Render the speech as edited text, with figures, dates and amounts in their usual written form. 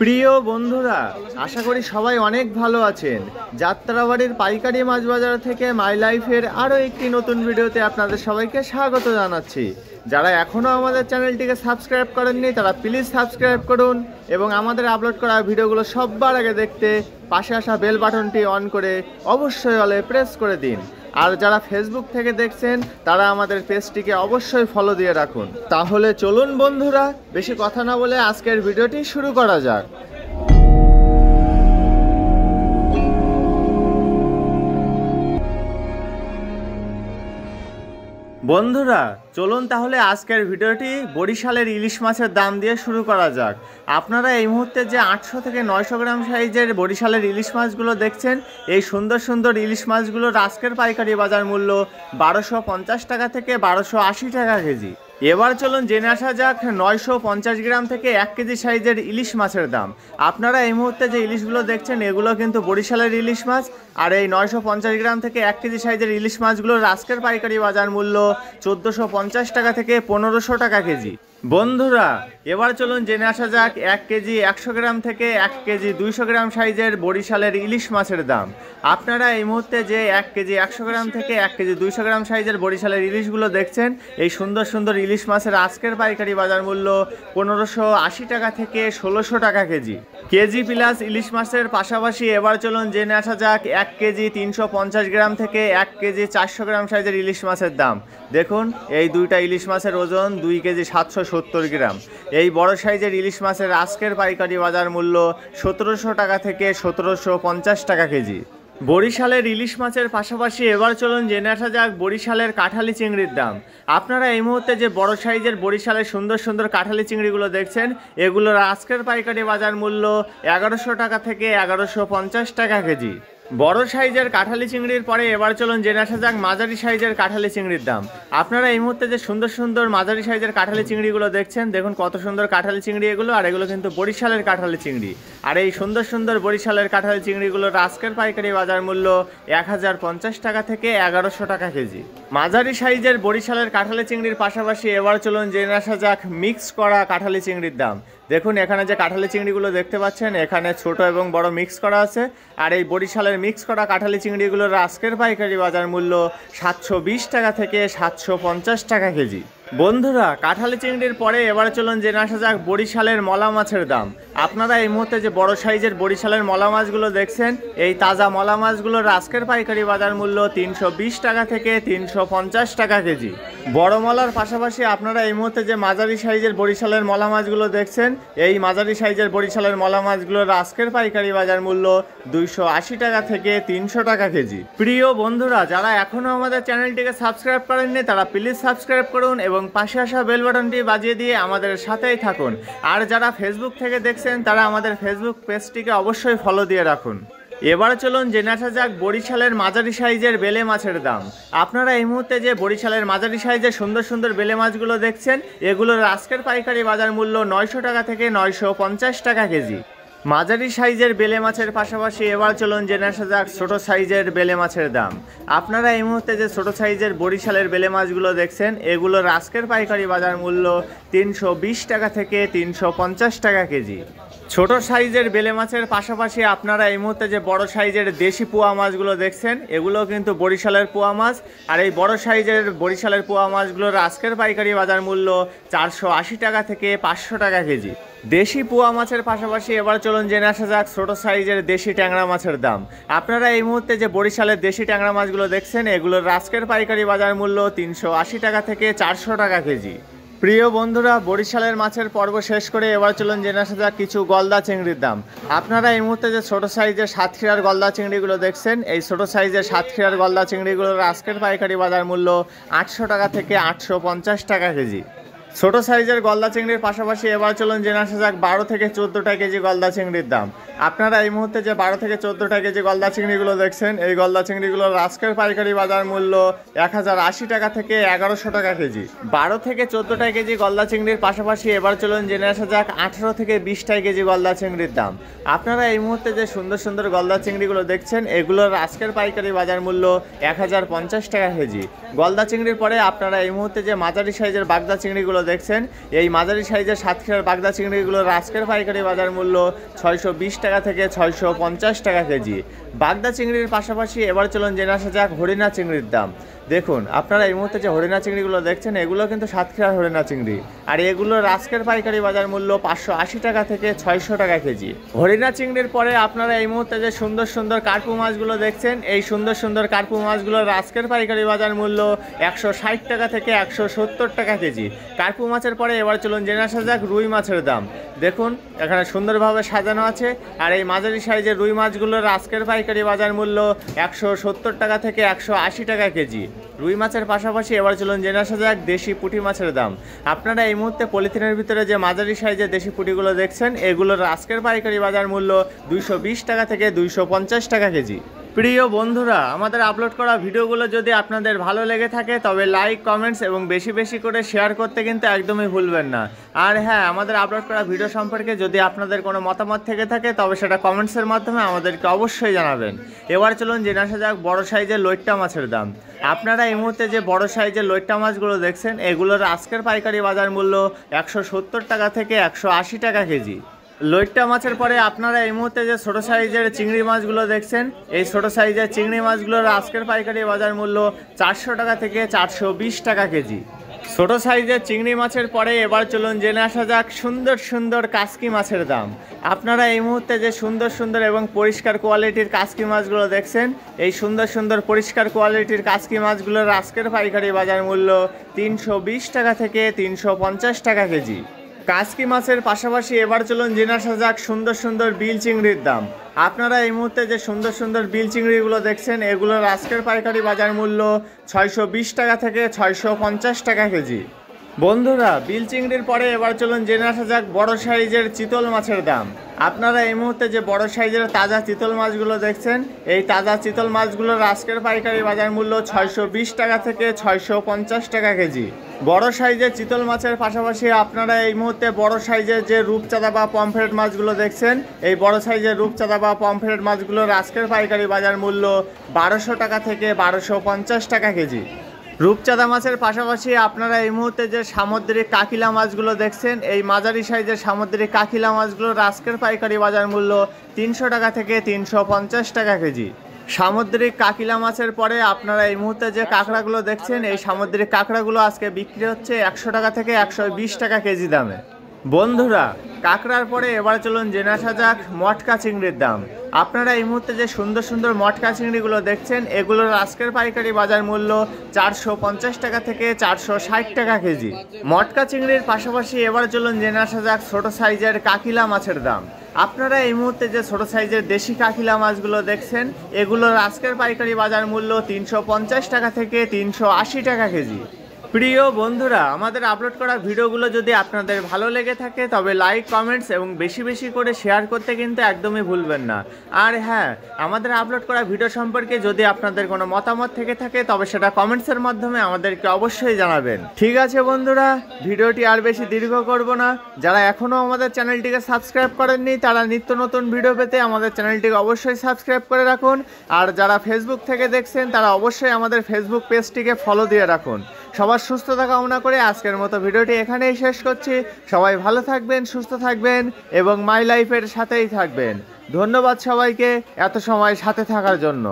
প্রিয় বন্ধুরা, আশা করি সবাই অনেক ভালো আছেন। যাত্রাবাড়ির পাইকারি মাছ বাজার থেকে মাই লাইফের আরও একটি নতুন ভিডিওতে আপনাদের সবাইকে স্বাগত জানাচ্ছি। যারা এখনও আমাদের চ্যানেলটিকে সাবস্ক্রাইব করেননি তারা প্লিজ সাবস্ক্রাইব করুন এবং আমাদের আপলোড করা ভিডিওগুলো সবার আগে দেখতে পাশে আসা বেল বাটনটি অন করে অবশ্যই অলে প্রেস করে দিন। আর যারা ফেসবুক থেকে দেখছেন তারা আমাদের পেজটিকে অবশ্যই ফলো দিয়ে রাখুন। তাহলে চলুন বন্ধুরা, বেশি কথা না বলে আজকের ভিডিওটি শুরু করা যাক। বন্ধুরা চলুন তাহলে আজকের ভিডিওটি বরিশালের ইলিশ মাছের দাম দিয়ে শুরু করা যাক। আপনারা এই মুহূর্তে যে 800 থেকে 900 গ্রাম সাইজের বরিশালের ইলিশ মাছগুলো দেখছেন, এই সুন্দর সুন্দর ইলিশ মাছগুলোর আজকের পাইকারি বাজার মূল্য 1250 টাকা থেকে 1280 টাকা কেজি। এবার চলুন জেনে আসা যাক 950 গ্রাম থেকে 1 কেজি সাইজের ইলিশ মাছের দাম। আপনারা এই মুহূর্তে যে ইলিশগুলো দেখছেন এগুলো কিন্তু বরিশালের ইলিশ মাছ, আর এই 950 গ্রাম থেকে 1 কেজি সাইজের ইলিশ মাছগুলোর আজকের পাইকারি বাজার মূল্য 1450 টাকা থেকে 1500 টাকা কেজি। বন্ধুরা এবার চলুন জেনে আসা যাক 1 কেজি 100 গ্রাম থেকে 1 কেজি 200 গ্রাম সাইজের বরিশালের ইলিশ মাছের দাম। আপনারা এই মুহূর্তে যে 1 কেজি 100 গ্রাম থেকে 1 কেজি 200 গ্রাম সাইজের বরিশালের ইলিশগুলো দেখছেন, এই সুন্দর সুন্দর ইলিশ মাছের আজকের পাইকারি বাজার মূল্য 1580 টাকা থেকে 1600 টাকা কেজি। কেজি প্লাস ইলিশ মাছের পাশাপাশি এবার চলুন জেনে আসা যাক 1 কেজি 350 গ্রাম থেকে 1 কেজি 400 গ্রাম সাইজের ইলিশ মাছের দাম। দেখুন এই দুইটা ইলিশ মাছের ওজন 2 কেজি 770 গ্রাম। এই বড় সাইজের ইলিশ মাছের আজকের পাইকারি বাজার মূল্য 1700 টাকা থেকে 1750 টাকা কেজি। বরিশালের ইলিশ মাছের পাশাপাশি এবার চলুন জেনে আসা যাক বরিশালের কাঁঠালি চিংড়ির দাম। আপনারা এই মুহূর্তে যে বড় সাইজের বরিশালের সুন্দর সুন্দর কাঁঠালি চিংড়িগুলো দেখছেন, এগুলোর আজকের পাইকারি বাজার মূল্য 1100 টাকা থেকে 1150 টাকা কেজি। বড় সাইজের কাঁঠালি চিংড়ির পরে এবার চলুন জেনে আসা যাক মাঝারি সাইজের কাঁঠালি চিংড়ির দাম। আপনারা এই মুহূর্তে যে সুন্দর সুন্দর মাঝারি সাইজের কাঁঠালি চিংড়িগুলো দেখছেন, দেখুন কত সুন্দর কাঁঠালি চিংড়ি এগুলো, আর এগুলো কিন্তু বরিশালের কাঁঠালি চিংড়ি। আর এই সুন্দর সুন্দর বরিশালের কাঁঠালি চিংড়িগুলোর আজকের পাইকারি বাজার মূল্য 1050 টাকা থেকে 1100 টাকা কেজি। মাঝারি সাইজের বরিশালের কাঁঠালি চিংড়ির পাশাপাশি এবার চলুন জেনে আসা যাক মিক্স করা কাঁঠালি চিংড়ির দাম। দেখুন এখানে যে কাঁঠালি চিংড়িগুলো দেখতে পাচ্ছেন, এখানে ছোট এবং বড় মিক্স করা আছে। আর এই বরিশালের মিক্স করা কাঁঠালি চিংড়িগুলোর আজকের পাইকারি বাজার মূল্য 720 টাকা থেকে 750 টাকা কেজি। বন্ধুরা কাঁঠালি চিংড়ির পরে এবার চলুন জেনে আসা যাক বরিশালের মলা মাছের দাম। আপনারা এই মুহূর্তে যে বড় সাইজের বরিশালের মলা মাছগুলো দেখছেন, এই তাজা মলা মাছগুলোর আজকের পাইকারি বাজার মূল্য 320 টাকা থেকে 350 টাকা কেজি। বড় মলার পাশাপাশি আপনারা এই মুহূর্তে যে মাঝারি সাইজের বরিশালের মলা মাছগুলো দেখছেন, এই মাঝারি সাইজের বরিশালের মলা মাছগুলোর আজকের পাইকারি বাজার মূল্য 280 টাকা থেকে 300 টাকা কেজি। প্রিয় বন্ধুরা যারা এখনও আমাদের চ্যানেলটিকে সাবস্ক্রাইব করেননি তারা প্লিজ সাবস্ক্রাইব করুন এবং পাশে আসা বেল বাটনটি বাজিয়ে দিয়ে আমাদের সাথেই থাকুন। আর যারা ফেসবুক থেকে দেখছেন তারা আমাদের ফেসবুক পেজটিকে অবশ্যই ফলো দিয়ে রাখুন। এবার চলুন জেনে আসা যাক বরিশালের মাঝারি সাইজের বেলে মাছের দাম। আপনারা এই মুহূর্তে যে বরিশালের মাঝারি সাইজের সুন্দর সুন্দর বেলে মাছগুলো দেখছেন, এগুলোর আজকের পাইকারি বাজার মূল্য 900 টাকা থেকে 950 টাকা কেজি। মাঝারি সাইজের বেলে মাছের পাশাপাশি এবার চলুন জেনে আসা যাক ছোট সাইজের বেলে মাছের দাম। আপনারা এই মুহূর্তে যে ছোট সাইজের বরিশালের বেলে মাছগুলো দেখছেন, এগুলোর আজকের পাইকারি বাজার মূল্য 320 টাকা থেকে 350 টাকা কেজি। ছোট সাইজের বেলে মাছের পাশাপাশি আপনারা এই মুহূর্তে যে বড় সাইজের দেশি পোয়া মাছগুলো দেখছেন, এগুলো কিন্তু বরিশালের পোয়া মাছ। আর এই বড় সাইজের বরিশালের পোয়া মাছগুলোর আজকের পাইকারি বাজার মূল্য 480 টাকা থেকে 500 টাকা কেজি। দেশি পোয়া মাছের পাশাপাশি এবার চলুন জেনে আসা যাক ছোট সাইজের দেশি ট্যাংরা মাছের দাম। আপনারা এই মুহূর্তে যে বরিশালের দেশি ট্যাংরা মাছগুলো দেখছেন, এগুলোর আজকের পাইকারি বাজার মূল্য 380 টাকা থেকে 400 টাকা কেজি। প্রিয় বন্ধুরা বরিশালের মাছের পর্ব শেষ করে এবার চলুন জেনে আসা যাক কিছু গলদা চিংড়ির দাম। আপনারা এই মুহূর্তে যে ছোট সাইজের সাতক্ষীরার গলদা চিংড়িগুলো দেখছেন, এই ছোট সাইজের সাতক্ষীরার গলদা চিংড়িগুলোর আজকের পাইকারি বাজার মূল্য 800 টাকা থেকে 850 টাকা কেজি। ছোট সাইজের গলদা চিংড়ির পাশাপাশি এবার চলুন জেনে আসা যাক 12 থেকে 14টা কেজি গলদা চিংড়ির দাম। আপনারা এই মুহূর্তে যে 12 থেকে 14টা কেজি গলদা চিংড়িগুলো দেখছেন, এই গলদা চিংড়িগুলোর আজকের পাইকারি বাজার মূল্য 1080 টাকা থেকে 1100 টাকা কেজি। 12 থেকে 14টা কেজি গলদা চিংড়ির পাশাপাশি এবার চলুন জেনে আসা যাক 18 থেকে 20টা কেজি গলদা চিংড়ির দাম। আপনারা এই মুহূর্তে যে সুন্দর সুন্দর গলদা চিংড়িগুলো দেখছেন, এগুলোর আজকের পাইকারি বাজার মূল্য 1050 টাকা কেজি। গলদা চিংড়ির পরে আপনারা এই মুহূর্তে যে মাঝারি সাইজের বাগদা চিংড়িগুলো দেখছেন, এই মাঝারি সাইজের সাতক্ষীরার বাগদা চিংড়িগুলোর আজকের পাইকারি বাজার মূল্য 620 টাকা থেকে 650 টাকা কেজি। বাগদা চিংড়ির পাশাপাশি এবার চলুন জেনে আসা যাক হরিণা চিংড়ির দাম। দেখুন, আপনারা এই মুহূর্তে যে হরিণা চিংড়িগুলো দেখছেন, এগুলো কিন্তু সাতক্ষীরার হরিণা চিংড়ি, আর এগুলোর আজকের পাইকারি বাজার মূল্য 580 টাকা থেকে 600 টাকা কেজি। হরিণা চিংড়ির পরে আপনারা এই মুহূর্তে যে সুন্দর সুন্দর কার্পু মাছগুলো দেখছেন, এই সুন্দর সুন্দর কার্পু মাছগুলোর আজকের পাইকারি বাজার মূল্য 160 টাকা থেকে 170 টাকা কেজি। কার্পু মাছের পরে এবার চলুন জেনে আসা যাক রুই মাছের দাম। দেখুন, এখানে সুন্দরভাবে সাজানো আছে, আর এই মাঝারি সাইজের রুই মাছগুলোর আজকের পাইকারি বাজার মূল্য 170 টাকা থেকে 180 টাকা কেজি। রুই মাছের পাশাপাশি এবার চলুন জেনে আসা যাক দেশি পুঁটি মাছের দাম। আপনারা এই মুহূর্তে পলিথিনের ভিতরে যে মাঝারি সাইজের দেশি পুঁটিগুলো দেখছেন, এগুলোর আজকের পাইকারি বাজার মূল্য 220 টাকা থেকে 250 টাকা কেজি। প্রিয় বন্ধুরা, আমাদের আপলোড করা ভিডিওগুলো যদি আপনাদের ভালো লেগে থাকে তবে লাইক, কমেন্টস এবং বেশি বেশি করে শেয়ার করতে কিন্তু একদমই ভুলবেন না। আর হ্যাঁ, আমাদের আপলোড করা ভিডিও সম্পর্কে যদি আপনাদের কোনো মতামত থেকে থাকে তবে সেটা কমেন্টসের মাধ্যমে আমাদেরকে অবশ্যই জানাবেন। এবার চলুন জেনে আসা যাক বড় সাইজের লইট্টা মাছের দাম। আপনারা এই মুহূর্তে যে বড় সাইজের লইট্টা মাছগুলো দেখছেন, এগুলোর আজকের পাইকারি বাজার মূল্য 170 টাকা থেকে 180 টাকা কেজি। লইট্টা মাছের পরে আপনারা এই মুহূর্তে যে ছোটো সাইজের চিংড়ি মাছগুলো দেখছেন, এই ছোটো সাইজের চিংড়ি মাছগুলোর আজকের পাইকারি বাজার মূল্য 400 টাকা থেকে 420 টাকা কেজি। ছোট সাইজের চিংড়ি মাছের পরে এবার চলুন জেনে আসা যাক সুন্দর সুন্দর কাসকি মাছের দাম। আপনারা এই মুহূর্তে যে সুন্দর সুন্দর এবং পরিষ্কার কোয়ালিটির কাসকি মাছগুলো দেখছেন, এই সুন্দর সুন্দর পরিষ্কার কোয়ালিটির কাসকি মাছগুলোর আজকের পাইকারি বাজার মূল্য 320 টাকা থেকে 350 টাকা কেজি। কাসকি মাছের পাশাপাশি এবার চলুন জেনে আসা যাক সুন্দর সুন্দর বিল চিংড়ির দাম। আপনারা এই মুহূর্তে যে সুন্দর সুন্দর বিল চিংড়িগুলো দেখছেন, এগুলোর আজকের পাইকারি বাজার মূল্য 620 টাকা থেকে 650 টাকা কেজি। বন্ধুরা, বিল চিংড়ির পরে এবার চলুন জেনে আসা যাক বড় সাইজের চিতল মাছের দাম। আপনারা এই মুহূর্তে যে বড় সাইজের তাজা চিতল মাছগুলো দেখছেন, এই তাজা চিতল মাছগুলোর আজকের পাইকারি বাজার মূল্য 620 টাকা থেকে 650 টাকা কেজি। বড় সাইজের চিতল মাছের পাশাপাশি আপনারা এই মুহূর্তে বড় সাইজের যে রূপচাঁদা বা পমফ্রেট মাছগুলো দেখছেন, এই বড় সাইজের রূপচাঁদা বা পমফ্রেট মাছগুলোর আজকের পাইকারি বাজার মূল্য 1200 টাকা থেকে 1250 টাকা কেজি। রূপচাঁদা মাছের পাশাপাশি আপনারা এই মুহূর্তে যে সামুদ্রিক কাকিলা মাছগুলো দেখছেন, এই মাঝারি সাইজের সামুদ্রিক কাকিলা মাছগুলোর আজকের পাইকারি বাজার মূল্য 300 টাকা থেকে 350 টাকা কেজি। সামুদ্রিক কাকিলা মাছের পরে আপনারা এই মুহূর্তে যে কাঁকড়াগুলো দেখছেন, এই সামুদ্রিক কাঁকড়াগুলো আজকে বিক্রি হচ্ছে 100 টাকা থেকে 120 টাকা কেজি দামে। বন্ধুরা, কাঁকড়ার পরে এবার চলুন জেনে আসা যাক মটকা চিংড়ির দাম। আপনারা এই মুহূর্তে যে সুন্দর সুন্দর মটকা চিংড়িগুলো দেখছেন, এগুলোর আজকের পাইকারি বাজার মূল্য 450 টাকা থেকে 460 টাকা কেজি। মটকা চিংড়ির পাশাপাশি এবার চলুন জেনে আসা যাক ছোট সাইজের কাকিলা মাছের দাম। আপনারা এই মুহূর্তে যে ছোট সাইজের দেশি কাকিলা মাছগুলো দেখছেন, এগুলোর আজকের পাইকারি বাজার মূল্য 350 টাকা থেকে 380 টাকা কেজি। প্রিয় বন্ধুরা, আমাদের আপলোড করা ভিডিওগুলো যদি আপনাদের ভালো লেগে থাকে তবে লাইক, কমেন্টস এবং বেশি বেশি করে শেয়ার করতে কিন্তু একদমই ভুলবেন না। আর হ্যাঁ, আমাদের আপলোড করা ভিডিও সম্পর্কে যদি আপনাদের কোনো মতামত থেকে থাকে তবে সেটা কমেন্টসের মাধ্যমে আমাদেরকে অবশ্যই জানাবেন। ঠিক আছে বন্ধুরা, ভিডিওটি আর বেশি দীর্ঘ করব না। যারা এখনও আমাদের চ্যানেলটিকে সাবস্ক্রাইব করেননি তারা নিত্য নতুন ভিডিও পেতে আমাদের চ্যানেলটিকে অবশ্যই সাবস্ক্রাইব করে রাখুন। আর যারা ফেসবুক থেকে দেখছেন তারা অবশ্যই আমাদের ফেসবুক পেজটিকে ফলো দিয়ে রাখুন। সবার সুস্থতা কামনা করে আজকের মতো ভিডিওটি এখানেই শেষ করছি। সবাই ভালো থাকবেন, সুস্থ থাকবেন এবং মাই লাইফের সাথেই থাকবেন। ধন্যবাদ সবাইকে এত সময় সাথে থাকার জন্য।